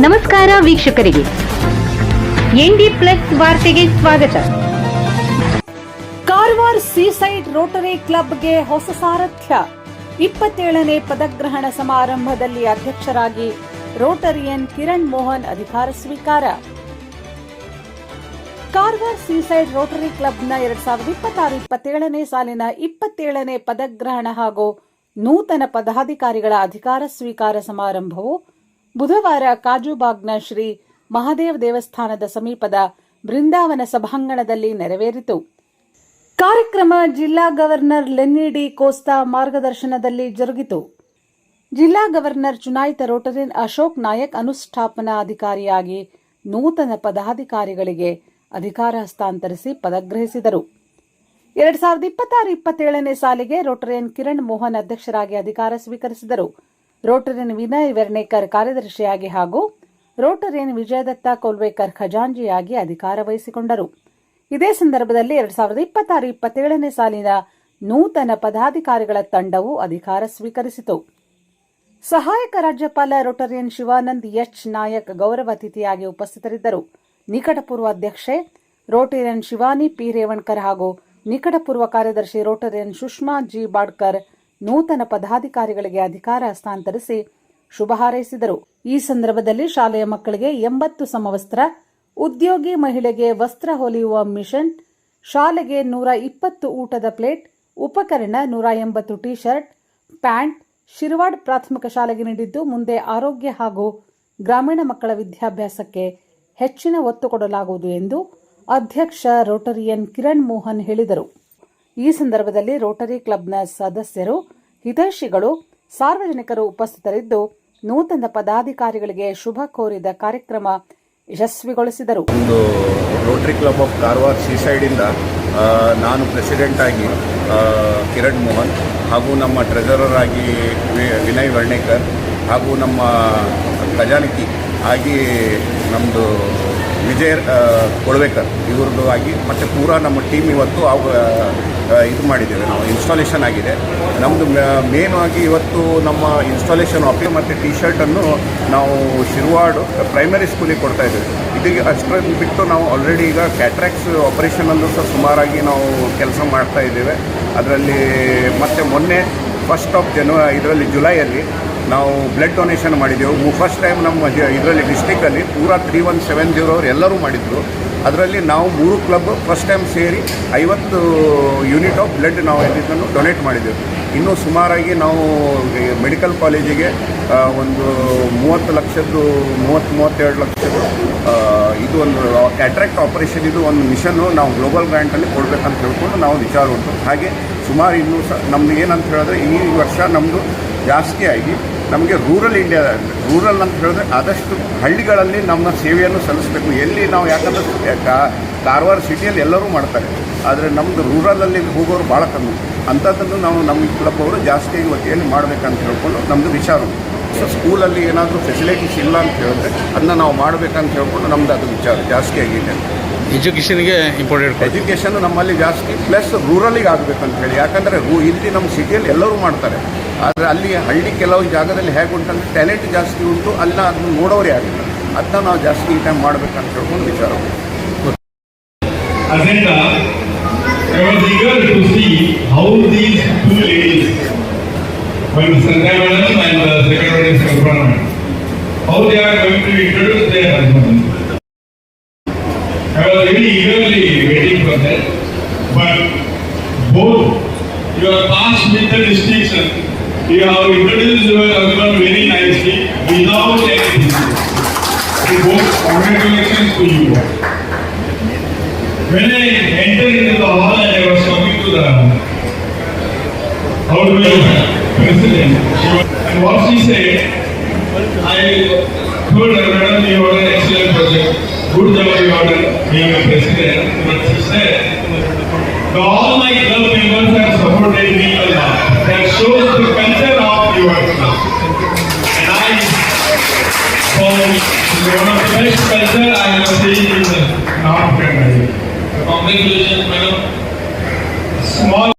ನಮಸ್ಕಾರ ವೀಕ್ಷಕರಿಗೆ, ND plus ವಾರ್ತೆಗೆ ಸ್ವಾಗತ. ಕಾರವಾರ ಸೀಸೈಡ್ ರೋಟರಿ ಕ್ಲಬ್ಗೆ ಹೊಸ ಸಾರಥ್ಯ. 27ನೇ ಪದಗ್ರಹಣ ಸಮಾರಂಭದಲ್ಲಿ ಅಧ್ಯಕ್ಷರಾಗಿ ರೋಟರಿಯನ್ ಕಿರಣ್ ಮೋಹನ್ ಅಧಿಕಾರ ಸ್ವೀಕಾರ. ಕಾರವಾರ ಸೀಸೈಡ್ ರೋಟರಿ ಕ್ಲಬ್ನ 2026-27ನೇ ಸಾಲಿನ 27ನೇ ಪದಗ್ರಹಣ ಹಾಗೂ ನೂತನ ಪದಾಧಿಕಾರಿಗಳ ಅಧಿಕಾರ ಸ್ವೀಕಾರ ಸಮಾರಂಭವು ಬುಧವಾರ ಕಾಜುಬಾಗ್ನ ಶ್ರೀ ಮಹಾದೇವ ದೇವಸ್ಥಾನದ ಸಮೀಪದ ಬೃಂದಾವನ ಸಭಾಂಗಣದಲ್ಲಿ ನೆರವೇರಿತು. ಕಾರ್ಯಕ್ರಮ ಜಿಲ್ಲಾ ಗವರ್ನರ್ ಲೆನ್ನಿ ಡಿ ಕೋಸ್ತಾ ಮಾರ್ಗದರ್ಶನದಲ್ಲಿ ಜರುಗಿತು. ಜಿಲ್ಲಾ ಗವರ್ನರ್ ಚುನಾಯಿತ ರೋಟರಿಯನ್ ಅಶೋಕ್ ನಾಯಕ್ ಅನುಷ್ಠಾಪನಾ ಅಧಿಕಾರಿಯಾಗಿ ನೂತನ ಪದಾಧಿಕಾರಿಗಳಿಗೆ ಅಧಿಕಾರ ಹಸ್ತಾಂತರಿಸಿ ಪದಗ್ರಹಿಸಿದರು. 2026-27ನೇ ಸಾಲಿಗೆ ರೋಟರಿಯನ್ ಕಿರಣ್ ಮೋಹನ್ ಅಧ್ಯಕ್ಷರಾಗಿ ಅಧಿಕಾರ ಸ್ವೀಕರಿಸಿದರು. ರೋಟರಿಯನ್ ವಿನಯ್ ವೆರ್ನೇಕರ್ ಕಾರ್ಯದರ್ಶಿಯಾಗಿ ಹಾಗೂ ರೋಟರಿಯನ್ ವಿಜಯದತ್ತ ಕೋಲ್ವೇಕರ್ ಖಜಾಂಜಿಯಾಗಿ ಅಧಿಕಾರ ವಹಿಸಿಕೊಂಡರು. ಇದೇ ಸಂದರ್ಭದಲ್ಲಿ 2026-27ನೇ ಸಾಲಿನ ನೂತನ ಪದಾಧಿಕಾರಿಗಳ ತಂಡವು ಅಧಿಕಾರ ಸ್ವೀಕರಿಸಿತು. ಸಹಾಯಕ ರಾಜ್ಯಪಾಲ ರೋಟರಿಯನ್ ಶಿವಾನಂದ್ ಎಚ್ ನಾಯಕ್ ಗೌರವ ಅತಿಥಿಯಾಗಿ ಉಪಸ್ಥಿತರಿದ್ದರು. ನಿಕಟಪೂರ್ವ ಅಧ್ಯಕ್ಷೆ ರೋಟರಿಯನ್ ಶಿವಾನಿ ಪಿ ರೇವಣ್ಕರ್ ಹಾಗೂ ನಿಕಟಪೂರ್ವ ಕಾರ್ಯದರ್ಶಿ ರೋಟರಿಯನ್ ಸುಷ್ಮಾ ಜಿ ಬಾಡ್ಕರ್ ನೂತನ ಪದಾಧಿಕಾರಿಗಳಿಗೆ ಅಧಿಕಾರ ಹಸ್ತಾಂತರಿಸಿ ಶುಭ ಹಾರೈಸಿದರು. ಈ ಸಂದರ್ಭದಲ್ಲಿ ಶಾಲೆಯ ಮಕ್ಕಳಿಗೆ 80 ಸಮವಸ್ತ್ರ, ಉದ್ಯೋಗಿ ಮಹಿಳೆಗೆ ವಸ್ತ್ರ ಹೊಲಿಯುವ ಮಿಷನ್, ಶಾಲೆಗೆ 120 ಊಟದ ಪ್ಲೇಟ್, ಉಪಕರಣ 180 ಟಿ ಶರ್ಟ್, ಪ್ಯಾಂಟ್ ಶಿರವಾಡ್ ಪ್ರಾಥಮಿಕ ಶಾಲೆಗೆ ನೀಡಿದ್ದು, ಮುಂದೆ ಆರೋಗ್ಯ ಹಾಗೂ ಗ್ರಾಮೀಣ ಮಕ್ಕಳ ವಿದ್ಯಾಭ್ಯಾಸಕ್ಕೆ ಹೆಚ್ಚಿನ ಒತ್ತು ಕೊಡಲಾಗುವುದು ಎಂದು ಅಧ್ಯಕ್ಷ ರೋಟರಿಯನ್ ಕಿರಣ್ ಮೋಹನ್ ಹೇಳಿದರು. ಈ ಸಂದರ್ಭದಲ್ಲಿ ರೋಟರಿ ಕ್ಲಬ್ನ ಸದಸ್ಯರು, ಹಿತೈಷಿಗಳು, ಸಾರ್ವಜನಿಕರು ಉಪಸ್ಥಿತರಿದ್ದು ನೂತನ ಪದಾಧಿಕಾರಿಗಳಿಗೆ ಶುಭ ಕೋರಿದ ಕಾರ್ಯಕ್ರಮ ಯಶಸ್ವಿಗೊಳಿಸಿದರು. ಒಂದು ರೋಟರಿ ಕ್ಲಬ್ ಆಫ್ ಕಾರವಾರ ಸೀಸೈಡ್ ಇಂದ ನಾನು ಪ್ರೆಸಿಡೆಂಟ್ ಆಗಿ ಕಿರಣ್ ಮೋಹನ್ ಹಾಗೂ ನಮ್ಮ ಟ್ರೆಜರರ್ ಆಗಿ ವಿನಯ್ ವರ್ಣೇಕರ್ ಹಾಗೂ ನಮ್ಮ ಖಜಾನಕಿ ಆಗಿ ನಮ್ಮದು ವಿಜಯ್ ಕೊಳ್ವೇಕರ್ ಇವ್ರದ್ದು ಆಗಿ ಮತ್ತು ಪೂರಾ ನಮ್ಮ ಟೀಮ್ ಇವತ್ತು ಇದು ಮಾಡಿದ್ದೇವೆ. ನಾವು ಇನ್ಸ್ಟಾಲೇಷನ್ ಆಗಿದೆ. ನಮ್ಮದು ಮೇನ್ ಆಗಿ ಇವತ್ತು ನಮ್ಮ ಇನ್ಸ್ಟಾಲೇಷನ್ ಆಫೀಸ್ ಮತ್ತು ಟಿ ಶರ್ಟನ್ನು ನಾವು ಶಿರ್ವಾಡ್ ಪ್ರೈಮರಿ ಸ್ಕೂಲಿಗೆ ಕೊಡ್ತಾ ಇದ್ದೇವೆ. ಇದೀಗ ಅಷ್ಟನ್ನು ಬಿಟ್ಟು ನಾವು ಆಲ್ರೆಡಿ ಈಗ ಕ್ಯಾಟ್ರಾಕ್ಸ್ ಆಪರೇಷನಲ್ಲೂ ಸಹ ಸುಮಾರಾಗಿ ನಾವು ಕೆಲಸ ಮಾಡ್ತಾ ಇದ್ದೇವೆ. ಅದರಲ್ಲಿ ಮತ್ತು ಮೊನ್ನೆ 1st of January ಇದರಲ್ಲಿ ಜುಲೈಯಲ್ಲಿ ನಾವು ಬ್ಲಡ್ ಡೊನೇಷನ್ ಮಾಡಿದ್ದೆವು. ಫಸ್ಟ್ ಟೈಮ್ ನಮ್ಮ ಇದರಲ್ಲಿ ಡಿಸ್ಟಿಕಲ್ಲಿ ಪೂರಾ 3170 ಅವರು ಎಲ್ಲರೂ ಮಾಡಿದ್ರು. ಅದರಲ್ಲಿ ನಾವು 3 ಕ್ಲಬ್ ಫಸ್ಟ್ ಟೈಮ್ ಸೇರಿ 50 ಯೂನಿಟ್ ಆಫ್ ಬ್ಲಡ್ ನಾವು ಎಲ್ಲದನ್ನು ಡೊನೇಟ್ ಮಾಡಿದ್ದೆವು. ಇನ್ನೂ ಸುಮಾರಾಗಿ ನಾವು ಮೆಡಿಕಲ್ ಕಾಲೇಜಿಗೆ ಒಂದು 30 ಲಕ್ಷದ್ದು 32 ಲಕ್ಷದ್ದು ಇದು ಒಂದು ಕ್ಯಾಟ್ರಾಕ್ಟ್ ಆಪರೇಷನ್ ಇದು ಒಂದು ಮಿಷನ್ನು ನಾವು ಗ್ಲೋಬಲ್ ಗ್ರ್ಯಾಂಟಲ್ಲಿ ಕೊಡಬೇಕಂತ ಹೇಳ್ಕೊಂಡು ನಾವು ವಿಚಾರ ಉಂಟು. ಹಾಗೆ ಸುಮಾರು ಇನ್ನೂ ಸಹ ನಮ್ಮದು ಏನಂತ ಹೇಳಿದ್ರೆ ಈ ವರ್ಷ ನಮ್ಮದು ಜಾಸ್ತಿ ಆಗಿ ನಮಗೆ ರೂರಲ್ ಅಂತ ಹೇಳಿದ್ರೆ ಆದಷ್ಟು ಹಳ್ಳಿಗಳಲ್ಲಿ ನಮ್ಮ ಸೇವೆಯನ್ನು ಸಲ್ಲಿಸಬೇಕು. ಎಲ್ಲಿ ನಾವು ಯಾಕಂದರೆ ಕಾರವಾರ ಸಿಟಿಯಲ್ಲಿ ಎಲ್ಲರೂ ಮಾಡ್ತಾರೆ, ಆದರೆ ನಮ್ಮದು ರೂರಲಲ್ಲಿ ಹೋಗೋರು ಭಾಳ ಕಮ್ಮಿ. ಅಂಥದ್ದನ್ನು ನಾವು ನಮ್ಮ ಕ್ಲಬ್ ಅವರು ಜಾಸ್ತಿಯಾಗಿ ವತಿಯಲ್ಲಿ ಮಾಡಬೇಕಂತ ಹೇಳ್ಕೊಂಡು ನಮ್ಮದು ವಿಚಾರ. ಸೊ ಸ್ಕೂಲಲ್ಲಿ ಏನಾದರೂ ಫೆಸಿಲಿಟೀಸ್ ಇಲ್ಲ ಅಂತ ಹೇಳಿದ್ರೆ ಅದನ್ನ ನಾವು ಮಾಡಬೇಕಂತ ಹೇಳ್ಕೊಂಡು ನಮ್ಮದು ಅದು ವಿಚಾರ ಜಾಸ್ತಿ ಆಗಿದೆ. ಎಜುಕೇಷನ್ಗೆ ಇಂಪಾರ್ಟೆಂಟ್, ಎಜುಕೇಷನ್ ನಮ್ಮಲ್ಲಿ ಜಾಸ್ತಿ ಪ್ಲಸ್ ರೂರಲಿಗೆ ಆಗಬೇಕಂತ ಹೇಳಿ. ಯಾಕಂದರೆ ಇಲ್ಲಿ ನಮ್ಮ ಸಿಟಿಯಲ್ಲಿ ಎಲ್ಲರೂ ಮಾಡ್ತಾರೆ, ಆದರೆ ಅಲ್ಲಿ ಹಳ್ಳಿ ಕೆಲವು ಜಾಗದಲ್ಲಿ ಹೇಗೆ ಉಂಟಂದ್ರೆ ಟ್ಯಾಲೆಂಟ್ ಜಾಸ್ತಿ ಉಂಟು, ಅಲ್ಲ ಅದನ್ನು ನೋಡೋರೇ ಆಗಿಲ್ಲ. ಅದನ್ನ ನಾವು ಜಾಸ್ತಿ ಈ ಟೈಮ್ ಮಾಡಬೇಕಂತ ಹೇಳ್ಕೊಂಡು ವಿಚಾರ. I was eager to see how these two ladies, one Sandhya Madam and the second one is Kalpana Madam, how they are going to introduce their husband. I was really eagerly waiting for that, but both you are passed with the distinction. You have introduced your husband very nicely without anything. So both congratulations to you. When I entered into the hall and I was talking to the president, and what she said, I told her, Madam, you have an excellent project. Good job you have done being a president. But she said, all my club members have supported me a lot. That shows the culture of your club. And so one of the best culture I have seen in the North Canada. Congratulations, madam. Small